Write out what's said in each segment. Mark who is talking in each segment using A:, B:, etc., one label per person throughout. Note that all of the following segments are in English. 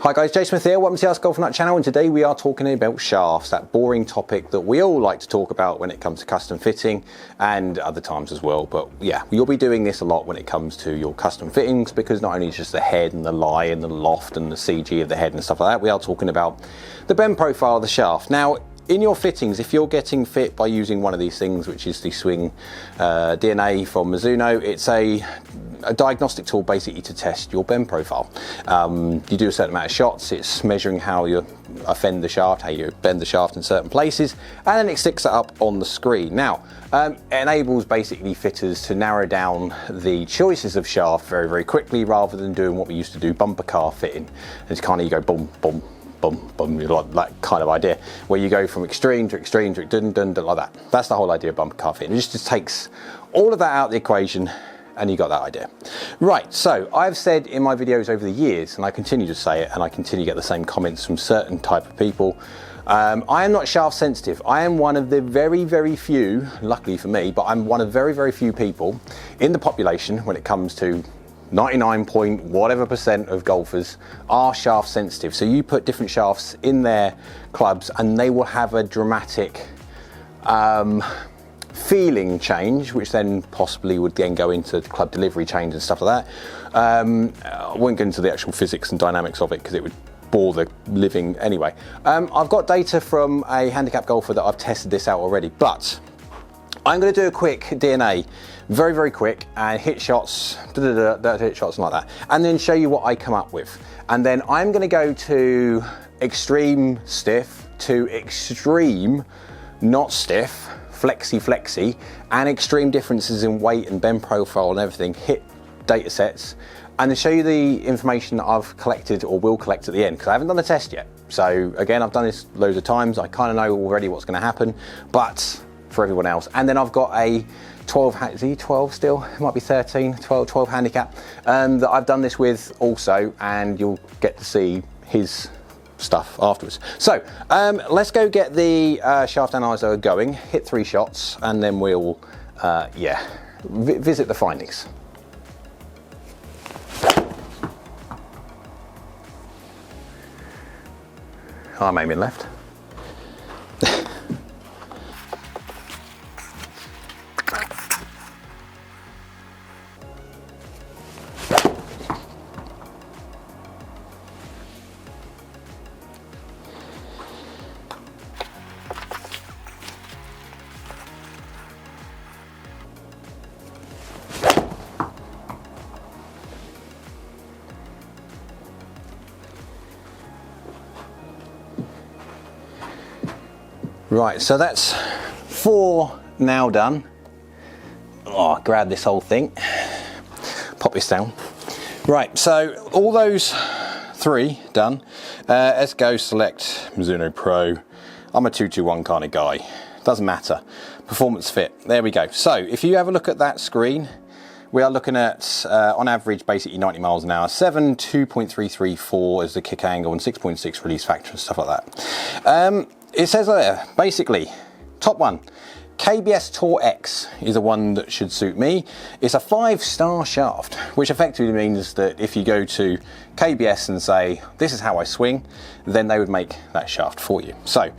A: Hi guys, Jay Smith here, welcome to the AskGolfNut channel, and today we are talking about shafts, that boring topic that we all like to talk about when it comes to custom fitting and other times as well. But yeah, you'll be doing this a lot when it comes to your custom fittings, because not only is just the head and the lie and the loft and the CG of the head and stuff like that, we are talking about the bend profile of the shaft. Now, in your fittings, if you're getting fit by using one of these things, which is the Swing DNA from Mizuno, it's a diagnostic tool basically to test your bend profile. You do a certain amount of shots, it's measuring how you offend the shaft, how you bend the shaft in certain places, and then it sticks it up on the screen. Now, it enables basically fitters to narrow down the choices of shaft very, very quickly, rather than doing what we used to do, bumper car fitting. It's kind of, you go boom, boom, boom, boom, like that kind of idea, where you go from extreme to extreme to dun, dun, dun, like that. That's the whole idea of bumper car fitting. It just takes all of that out of the equation, and you got that idea. Right, so I've said in my videos over the years, and I continue to say it, and I continue to get the same comments from certain type of people, I am not shaft sensitive. I am one of the very, very few, luckily for me, but I'm one of very, very few people in the population when it comes to 99 point whatever % of golfers are shaft sensitive. So you put different shafts in their clubs and they will have a dramatic feeling change, which then possibly would then go into club delivery change and stuff like that. I won't go into the actual physics and dynamics of it because it would bore the living anyway. I've got data from a handicap golfer that I've tested this out already, but I'm going to do a quick DNA, very, very quick, and hit shots, hit shots like that, and then show you what I come up with. And then I'm going to go to extreme stiff to extreme not stiff, flexy, and extreme differences in weight and bend profile and everything, hit data sets, and then show you the information that I've collected or will collect at the end, because I haven't done the test yet. So again, I've done this loads of times, I kind of know already what's going to happen, but for everyone else. And then I've got a 12, is he 12 still? It might be 13, 12 handicap, that I've done this with also, and you'll get to see his stuff afterwards. So let's go get the shaft analyzer going, hit 3 shots, and then we'll visit the findings. I'm aiming left. Right, so that's 4 now done. Oh, grab this whole thing, pop this down. Right, so all those 3 done. Let's go select Mizuno Pro. I'm a 221 kind of guy, doesn't matter. Performance fit, there we go. So if you have a look at that screen, we are looking at, on average, basically 90 miles an hour, 2.334 is the kick angle, and 6.6 release factor and stuff like that. It says there, basically, top one, KBS Tour X is the one that should suit me. It's a 5-star shaft, which effectively means that if you go to KBS and say, this is how I swing, then they would make that shaft for you. So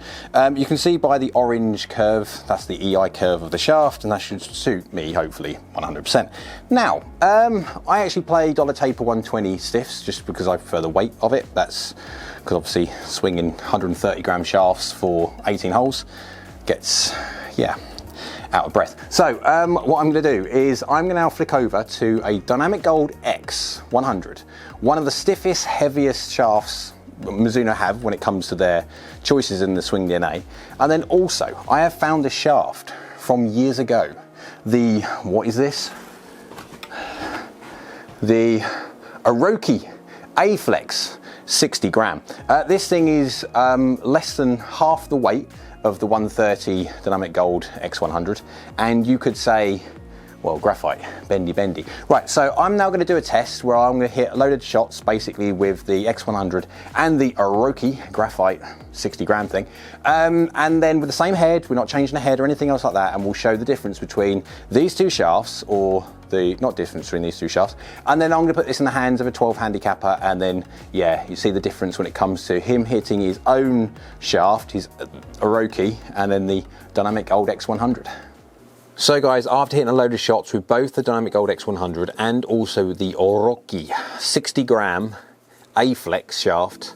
A: you can see by the orange curve, that's the EI curve of the shaft, and that should suit me, hopefully, 100%. Now, I actually play dollar taper 120 stiffs just because I prefer the weight of it. That's because obviously swinging 130 gram shafts for 18 holes gets, yeah, out of breath. So what I'm going to do is I'm going to now flick over to a Dynamic Gold X 100, one of the stiffest, heaviest shafts Mizuno have when it comes to their choices in the Swing DNA. And then also I have found a shaft from years ago, the, what is this? The Oroki A-Flex 60 gram. This thing is less than half the weight of the 130 Dynamic Gold X100, and you could say well, graphite, bendy. Right, so I'm now going to do a test where I'm going to hit a load of shots basically with the X100 and the Orochi graphite 60 gram thing, and then with the same head, we're not changing the head or anything else like that, and we'll show the difference between these two shafts, or the not difference between these two shafts, and then I'm going to put this in the hands of a 12 handicapper, and then yeah, you see the difference when it comes to him hitting his own shaft, his Orochi, and then the Dynamic Gold X100. So guys, after hitting a load of shots with both the Dynamic Gold X100 and also the Orochi 60 gram A-Flex shaft,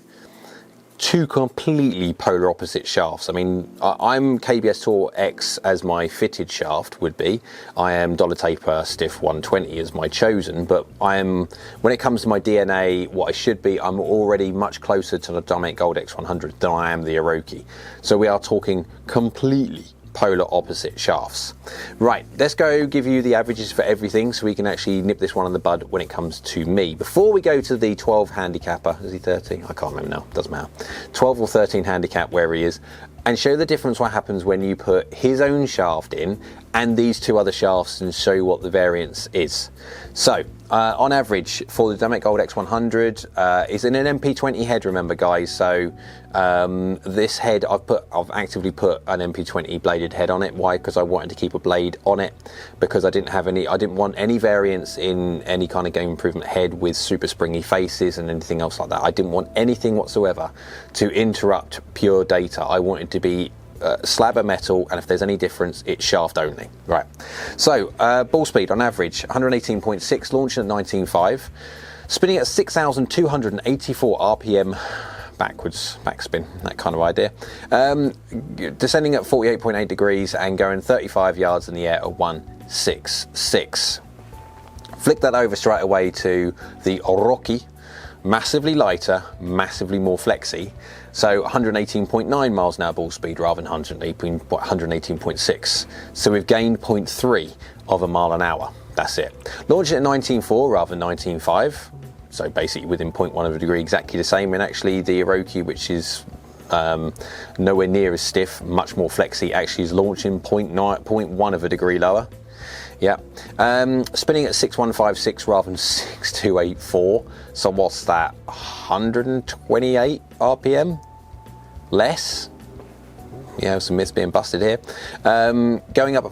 A: two completely polar opposite shafts. I mean, I'm KBS Tour X as my fitted shaft would be. I am Dollar Taper Stiff 120 as my chosen, but I am, when it comes to my DNA, what I should be, I'm already much closer to the Dynamic Gold X100 than I am the Orochi. So we are talking completely polar opposite shafts. Right, let's go give you the averages for everything so we can actually nip this one in the bud when it comes to me. Before we go to the 12 handicapper, is he 13? I can't remember now, doesn't matter. 12 or 13 handicap where he is, and show the difference what happens when you put his own shaft in and these two other shafts and show you what the variance is. So on average for the Dynamic Gold X100 is in an MP20 head, remember guys, so this head I've actively put an MP20 bladed head on it. Why? Because I wanted to keep a blade on it, because I didn't want any variance in any kind of game improvement head with super springy faces and anything else like that. I didn't want anything whatsoever to interrupt pure data. I wanted to be slab of metal, and if there's any difference, it's shaft only. Right, so ball speed on average 118.6, launching at 19.5, spinning at 6,284 RPM backwards, backspin, that kind of idea, descending at 48.8 degrees and going 35 yards in the air at 166. Flick that over straight away to the Orochi, massively lighter, massively more flexy, so 118.9 miles an hour ball speed rather than 118.6. So we've gained 0.3 of a mile an hour. That's it. Launching at 19.4 rather than 19.5. So basically within 0.1 of a degree, exactly the same. And actually the Orochi, which is nowhere near as stiff, much more flexy, actually is launching 0.1 of a degree lower. Yeah, spinning at 6156 rather than 6284. So what's that? 128 RPM less. Yeah, some myths being busted here. Going up at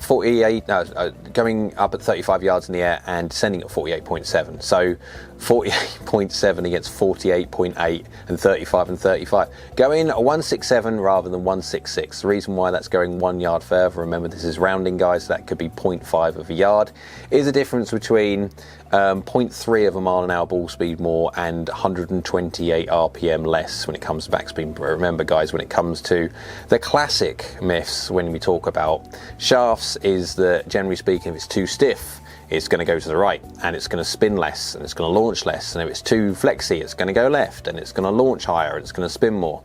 A: going up at 35 yards in the air and descending at 48.7. So 48.7 against 48.8 and 35 and 35. Going 167 rather than 166. The reason why that's going 1 yard further, remember this is rounding guys, so that could be 0.5 of a yard, is a difference between 0.3 of a mile an hour ball speed more and 128 RPM less when it comes to backspin. But remember guys, when it comes to the classic myths when we talk about shafts, is that generally speaking, if it's too stiff, it's going to go to the right and it's going to spin less and it's going to launch less, and if it's too flexy, it's going to go left and it's going to launch higher and it's going to spin more.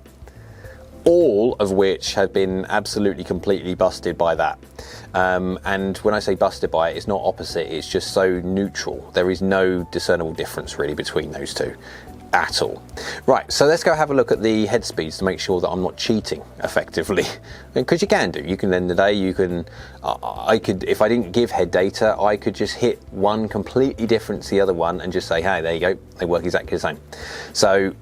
A: All of which have been absolutely completely busted by that. And when I say busted by it, it's not opposite, it's just so neutral. There is no discernible difference really between those two at all. Right, so let's go have a look at the head speeds to make sure that I'm not cheating effectively. Because you can do, you can end the day, you can, I could, if I didn't give head data, I could just hit one completely different to the other one and just say, hey, there you go, they work exactly the same. So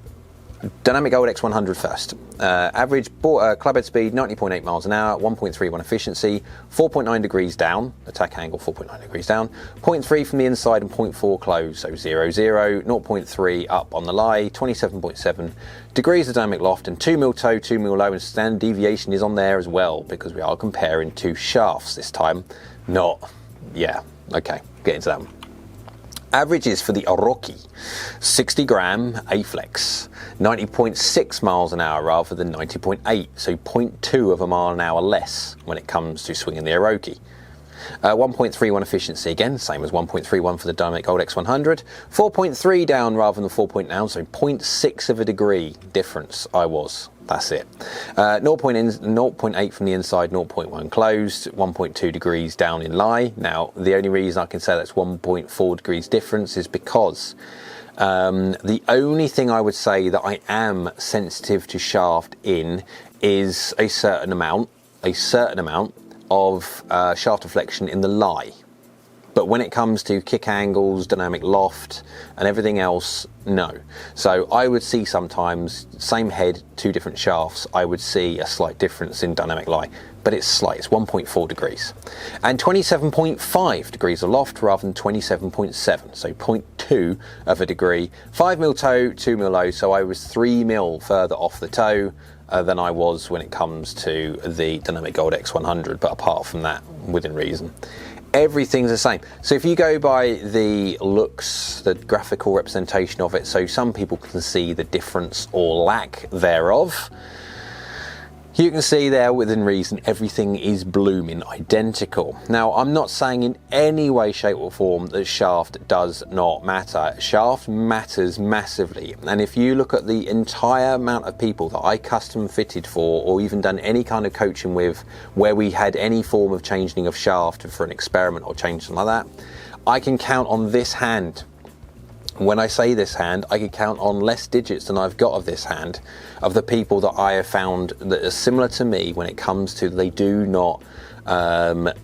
A: Dynamic Gold X100 first. Average club head speed 90.8 miles an hour, 1.31 efficiency, 4.9 degrees down, attack angle 4.9 degrees down, 0.3 from the inside and 0.4 close, so 0, 0, 0.3 up on the lie, 27.7 degrees of dynamic loft, and 2 mil toe, 2 mil low, and standard deviation is on there as well, because we are comparing two shafts this time, not, yeah, okay, get into that one. Averages for the Orochi, 60 gram A-Flex, 90.6 miles an hour rather than 90.8, so 0.2 of a mile an hour less when it comes to swinging the Orochi. 1.31 efficiency, again, same as 1.31 for the Dynamic Gold X100. 4.3 down rather than 4 point down, so 0.6 of a degree difference I was. That's it. 0.8 from the inside, 0.1 closed, 1.2 degrees down in lie. Now, the only reason I can say that's 1.4 degrees difference is because the only thing I would say that I am sensitive to shaft in is a certain amount of shaft deflection in the lie. But when it comes to kick angles, dynamic loft, and everything else, no. So I would see sometimes, same head, 2 different shafts, I would see a slight difference in dynamic lie, but it's slight, it's 1.4 degrees. And 27.5 degrees of loft rather than 27.7, so 0.2 of a degree. 5 mil toe, 2 mil low, so I was 3 mil further off the toe than I was when it comes to the Dynamic Gold X100, but apart from that, within reason. Everything's the same. So if you go by the looks, the graphical representation of it, so some people can see the difference or lack thereof. You can see there within reason everything is blooming identical. Now I'm not saying in any way, shape or form that shaft does not matter. Shaft matters massively, and if you look at the entire amount of people that I custom fitted for or even done any kind of coaching with where we had any form of changing of shaft for an experiment or change something like that, I can count on this hand. When I say this hand, I could count on less digits than I've got of this hand, of the people that I have found that are similar to me when it comes to they do not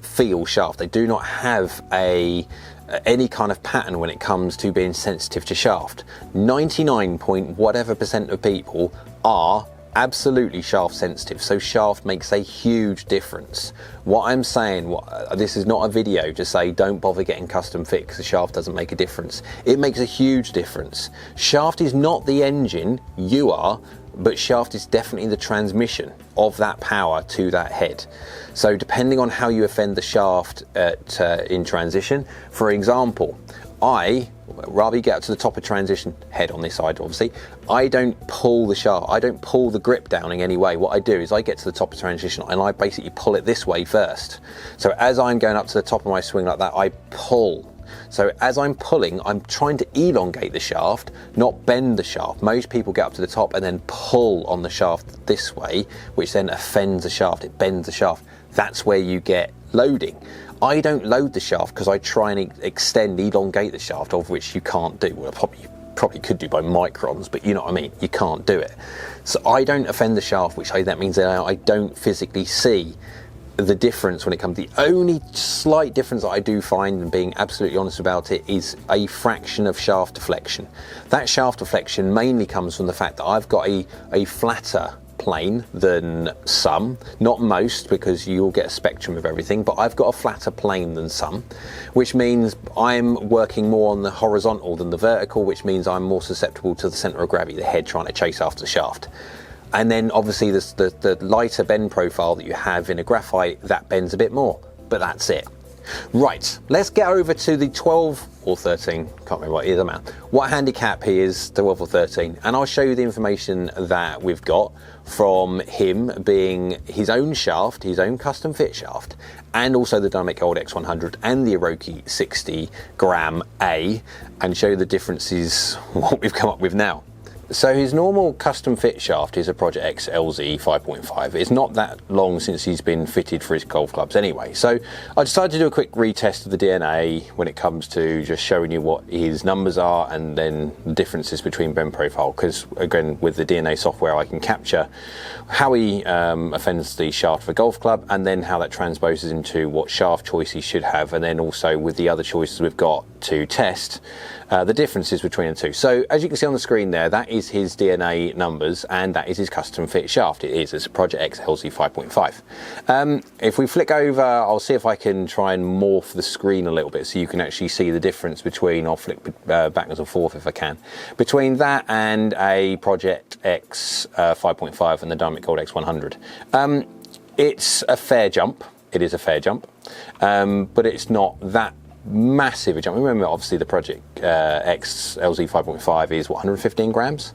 A: feel shaft. They do not have any kind of pattern when it comes to being sensitive to shaft. 99 point whatever % of people are absolutely shaft sensitive, so shaft makes a huge difference. What I'm saying, this is not a video to say don't bother getting custom fit because the shaft doesn't make a difference. It makes a huge difference. Shaft is not the engine, you are, but shaft is definitely the transmission of that power to that head. So depending on how you offend the shaft in transition, for example, rather you get up to the top of transition, head on this side obviously, I don't pull the shaft, I don't pull the grip down in any way. What I do is I get to the top of transition and I basically pull it this way first. So as I'm going up to the top of my swing like that, I pull. So as I'm pulling, I'm trying to elongate the shaft, not bend the shaft. Most people get up to the top and then pull on the shaft this way, which then offends the shaft, it bends the shaft. That's where you get loading. I don't load the shaft because I try and extend, elongate the shaft, of which you can't do. Well, probably could do by microns, but you know what I mean, you can't do it. So I don't offend the shaft, that means that I don't physically see the difference when it comes to the only slight difference that I do find, and being absolutely honest about it, is a fraction of shaft deflection. That shaft deflection mainly comes from the fact that I've got a flatter plane than some, not most, because you'll get a spectrum of everything, but I've got a flatter plane than some, which means I'm working more on the horizontal than the vertical, which means I'm more susceptible to the center of gravity, the head trying to chase after the shaft. And then obviously the lighter bend profile that you have in a graphite, that bends a bit more, but that's it. Right, let's get over to the 12 or 13, can't remember what it is, what handicap he is, 12 or 13, and I'll show you the information that we've got from him being his own shaft, his own custom fit shaft, and also the Dynamic Gold X100 and the Oroki 60 gram A, and show you the differences, what we've come up with now. So his normal custom fit shaft is a Project X LZ 5.5. It's not that long since he's been fitted for his golf clubs anyway. So I decided to do a quick retest of the DNA when it comes to just showing you what his numbers are and then the differences between bend profile, because again with the DNA software I can capture how he offends the shaft for golf club and then how that transposes into what shaft choice he should have, and then also with the other choices we've got to test the differences between the two. So as you can see on the screen there, that is his DNA numbers and that is his custom fit shaft. It's a Project X LZ 5.5. If we flick over, I'll see if I can try and morph the screen a little bit so you can actually see the difference between, I'll flick backwards and forth if I can, between that and a Project X 5.5 and the Dynamic Gold X100. It's a fair jump, it is a fair jump, but it's not that massive a jump. Remember obviously the Project X LZ 5.5 is what, 115 grams?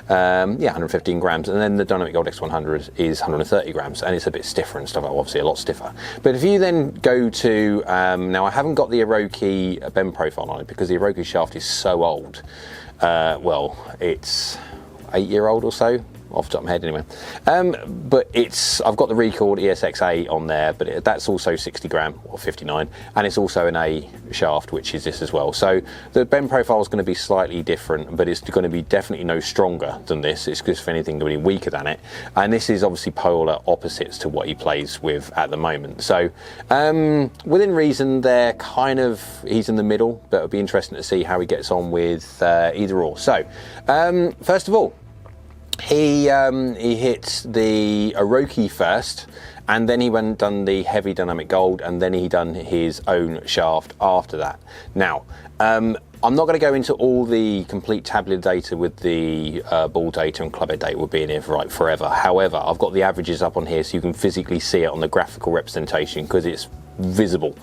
A: Yeah, 115 grams, and then the Dynamic Gold X100 is 130 grams, and it's a bit stiffer and stuff, obviously a lot stiffer. But if you then go to, now I haven't got the Oroki bend profile on it because the Oroki shaft is so old. Well, it's 8-year-old or so, off the top of my head anyway. But I've got the Record ESX-A on there, but that's also 60 gram or 59, and it's also an A shaft, which is this as well. So the bend profile is going to be slightly different, but it's going to be definitely no stronger than this. It's just, if anything, going to be weaker than it. And this is obviously polar opposites to what he plays with at the moment. So within reason, he's in the middle, but it'll be interesting to see how he gets on with either or. So first of all, he hit the Orochi first, and then he went and done the heavy dynamic gold, and then he done his own shaft after that. Now, I'm not going to go into all the complete tabular data with the ball data and club head data. Will be in here for forever. However, I've got the averages up on here so you can physically see it on the graphical representation because it's visible.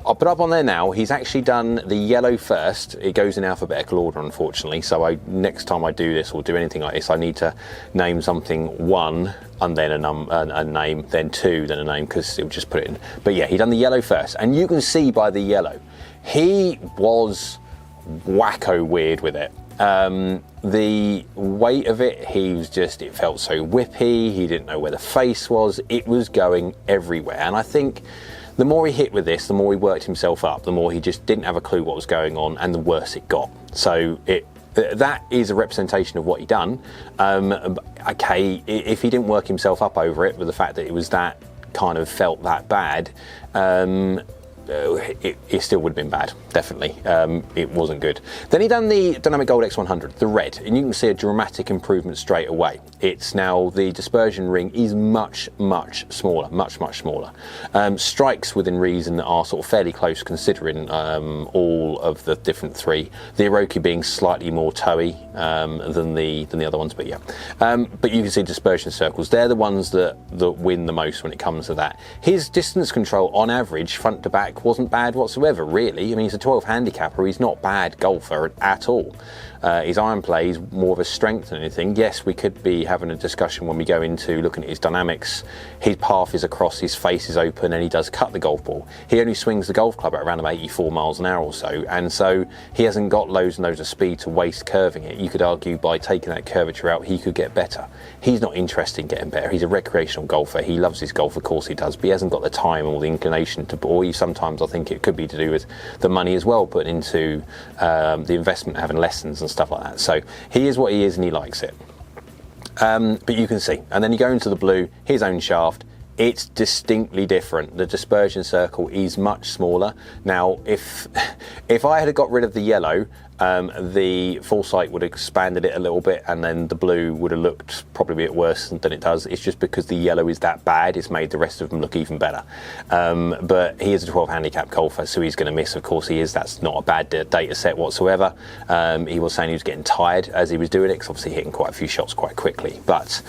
A: I'll put up on there now. He's actually done the yellow first. It goes in alphabetical order, unfortunately. So next time I do this or do anything like this, I need to name something 1 and then a name, then 2, then a name, because it will just put it in. But yeah, he done the yellow first, and you can see by the yellow, he was wacko weird with it. The weight of it, it felt so whippy. He didn't know where the face was. It was going everywhere, and I think the more he hit with this, the more he worked himself up, the more he just didn't have a clue what was going on, and the worse it got. So that is a representation of what he done. Okay, if he didn't work himself up over it with the fact that it was that kind of felt that bad, it still would have been bad, definitely. It wasn't good. Then he done the Dynamic Gold X100, the red, and you can see a dramatic improvement straight away. It's now, the dispersion ring is much smaller, much smaller. Strikes within reason are sort of fairly close considering all of the different three. The Orochi being slightly more toey than the other ones, but yeah. But you can see dispersion circles. They're the ones that win the most when it comes to that. His distance control, on average, front to back, wasn't bad whatsoever, really. I mean, he's a 12 handicapper. He's not bad golfer at all. His iron play is more of a strength than anything. Yes, we could be having a discussion when we go into looking at his dynamics. His path is across, his face is open, and he does cut the golf ball. He only swings the golf club at around about 84 miles an hour or so, and so he hasn't got loads and loads of speed to waste curving it. You could argue by taking that curvature out, he could get better. He's not interested in getting better. He's a recreational golfer. He loves his golf, of course he does, but he hasn't got the time or the inclination to, or sometimes I think it could be to do with the money as well, put into the investment, having lessons and stuff like that. So he is what he is, and he likes it. But you can see, and then you go into the blue, his own shaft. It's distinctly different. The dispersion circle is much smaller. Now, if I had got rid of the yellow, the Foresight would have expanded it a little bit, and then the blue would have looked probably a bit worse than it does. It's just because the yellow is that bad, it's made the rest of them look even better. But he is a 12 handicap golfer, so he's going to miss. Of course he is. That's not a bad data set whatsoever. He was saying he was getting tired as he was doing it, because obviously hitting quite a few shots quite quickly. But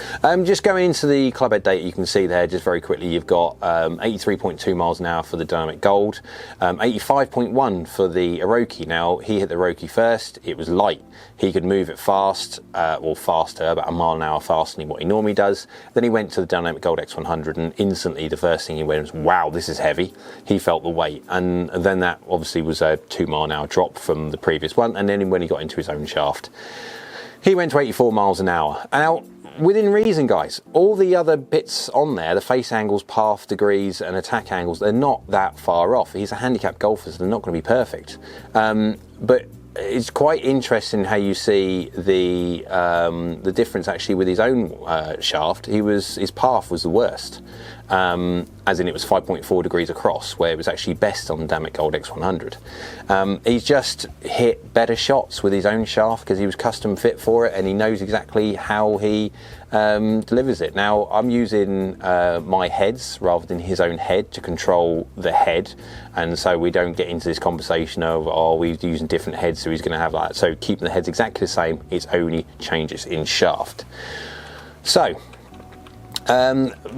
A: just going into the club head data, you can see there just very quickly, you've got 83.2 miles an hour for the Dynamic Gold, 85.1 for the Orochi. Now, he hit the Orochi first. It was light. He could move it fast, or faster, about a mile an hour faster than what he normally does. Then he went to the Dynamic Gold X100, and instantly the first thing he went was, wow, this is heavy. He felt the weight, and then that obviously was a 2 mile an hour drop from the previous one. And then when he got into his own shaft, he went to 84 miles an hour. Now, within reason, guys, all the other bits on there, the face angles, path degrees and attack angles, they're not that far off. He's a handicap golfer, so they're not going to be perfect. But it's quite interesting how you see the difference actually with his own shaft. His path was the worst, as in it was 5.4 degrees across, where it was actually best on the Dynamic Gold X100. He's just hit better shots with his own shaft because he was custom fit for it, and he knows exactly how he delivers it. Now, I'm using my heads rather than his own head to control the head, and so we don't get into this conversation of, oh, we're using different heads, so he's going to have that. So keeping the heads exactly the same, it's only changes in shaft. So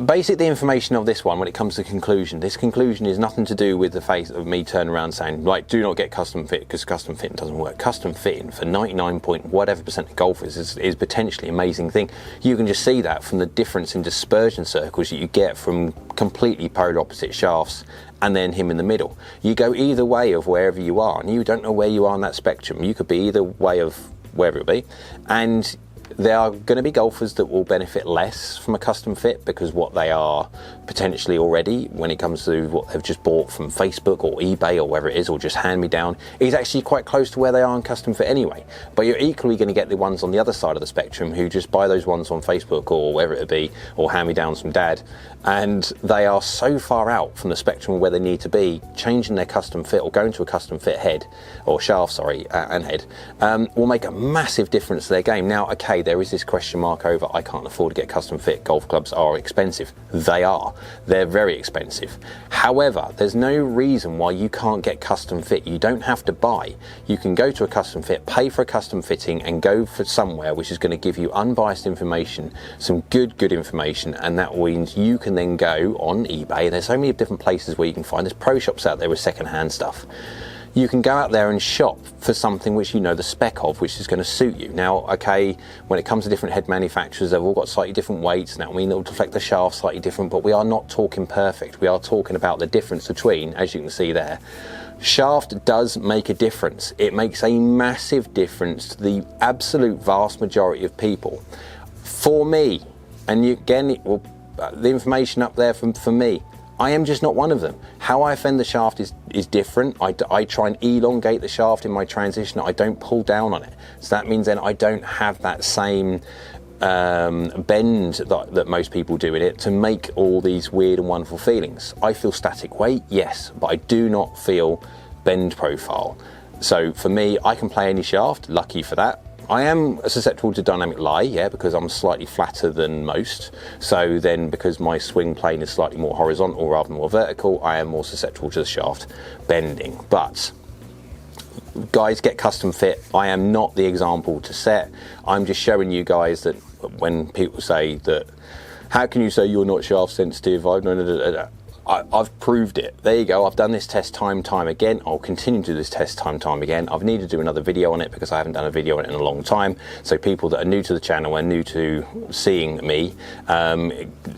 A: basically the information of this one, when it comes to conclusion, this conclusion is nothing to do with the face of me turning around saying, like, do not get custom fit, because custom fitting doesn't work. Custom fitting for 99.whatever% of golfers is potentially an amazing thing. You can just see that from the difference in dispersion circles that you get from completely polar opposite shafts and then him in the middle. You go either way of wherever you are, and you don't know where you are on that spectrum. You could be either way of wherever it be, and there are going to be golfers that will benefit less from a custom fit because what they are potentially already, when it comes to what they've just bought from Facebook or eBay or wherever it is, or just hand me down, is actually quite close to where they are in custom fit anyway. But you're equally going to get the ones on the other side of the spectrum who just buy those ones on Facebook or wherever it be, or hand me downs from dad, and they are so far out from the spectrum of where they need to be, changing their custom fit or going to a custom fit head or shaft, sorry, and head, will make a massive difference to their game. Now, okay, there is this question mark over, I can't afford to get custom fit, golf clubs are expensive. They are. They're very expensive. However, there's no reason why you can't get custom fit. You don't have to buy. You can go to a custom fit, pay for a custom fitting, and go for somewhere which is going to give you unbiased information, some good information, and that means you can then go on eBay. There's so many different places where you can find, there's pro shops out there with second-hand stuff. You can go out there and shop for something which you know the spec of, which is going to suit you. Now, okay, when it comes to different head manufacturers, they've all got slightly different weights. Now, I mean, they'll deflect the shaft slightly different, but we are not talking perfect. We are talking about the difference between, as you can see there, shaft does make a difference. It makes a massive difference to the absolute vast majority of people. For me, and you, again, the information up there for me, I am just not one of them. How I fend the shaft is different. I try and elongate the shaft in my transition. I don't pull down on it. So that means then I don't have that same bend that most people do in it to make all these weird and wonderful feelings. I feel static weight, yes, but I do not feel bend profile. So for me, I can play any shaft, lucky for that. I am susceptible to dynamic lie, yeah, because I'm slightly flatter than most. So then because my swing plane is slightly more horizontal rather than more vertical, I am more susceptible to the shaft bending. But guys, get custom fit. I am not the example to set. I'm just showing you guys that when people say that, how can you say you're not shaft sensitive? I've proved it. There you go. I've done this test time again. I'll continue to do this test time again. I've needed to do another video on it because I haven't done a video on it in a long time. So people that are new to the channel and new to seeing me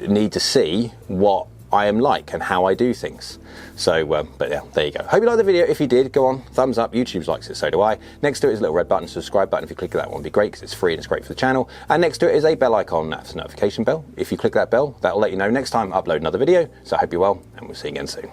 A: need to see what I am like and how I do things. So, but yeah, there you go. Hope you liked the video. If you did, go on, thumbs up. YouTube likes it, so do I. Next to it is a little red button, subscribe button. If you click that one, it'd be great because it's free and it's great for the channel. And next to it is a bell icon, that's a notification bell. If you click that bell, that'll let you know next time I upload another video. So I hope you're well, and we'll see you again soon.